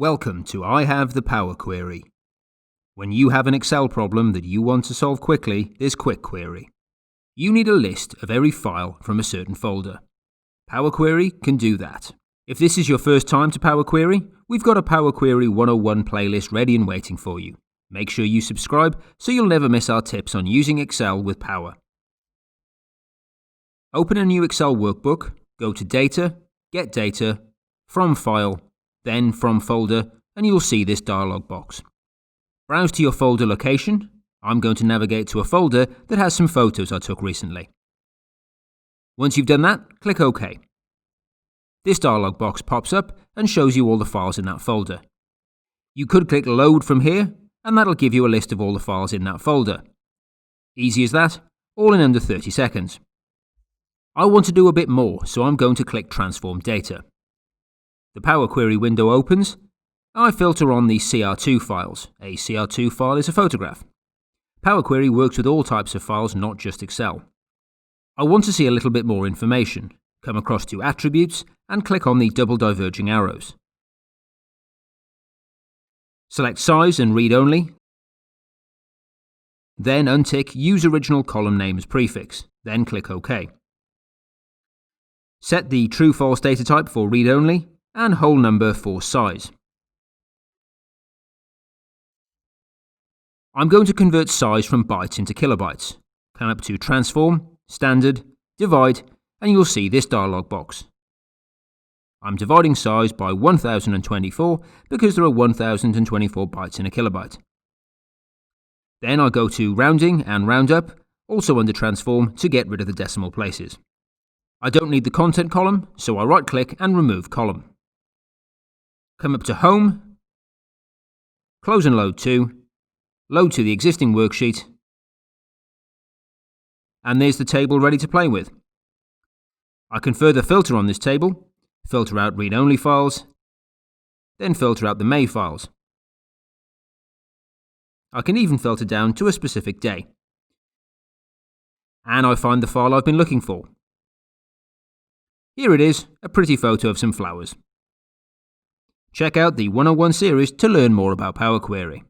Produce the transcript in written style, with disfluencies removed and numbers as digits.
Welcome to I Have the Power Query. When you have an Excel problem that you want to solve quickly, there's Quick Query. You need a list of every file from a certain folder. Power Query can do that. If this is your first time to Power Query, we've got a Power Query 101 playlist ready and waiting for you. Make sure you subscribe so you'll never miss our tips on using Excel with Power. Open a new Excel workbook, go to Data, Get Data, From File, then From Folder, and you'll see this dialog box. Browse to your folder location. I'm going to navigate to a folder that has some photos I took recently. Once you've done that, click OK. This dialog box pops up and shows you all the files in that folder. You could click Load from here, and that'll give you a list of all the files in that folder. Easy as that, all in under 30 seconds. I want to do a bit more, so I'm going to click Transform Data. The Power Query window opens. I filter on the CR2 files. A CR2 file is a photograph. Power Query works with all types of files, not just Excel. I want to see a little bit more information. Come across to Attributes and click on the double diverging arrows. Select Size and Read Only. Then untick Use Original Column Name as Prefix. Then click OK. Set the True/False data type for Read Only and whole number for size. I'm going to convert size from bytes into kilobytes. Come up to Transform, Standard, Divide, and you'll see this dialog box. I'm dividing size by 1024 because there are 1024 bytes in a kilobyte. Then I go to Rounding and Round Up, also under Transform, to get rid of the decimal places. I don't need the content column, so I right-click and remove column. Come up to Home, close and load to the existing worksheet, and there's the table ready to play with. I can further filter on this table, filter out read-only files, then filter out the May files. I can even filter down to a specific day. And I find the file I've been looking for. Here it is, a pretty photo of some flowers. Check out the 101 series to learn more about Power Query.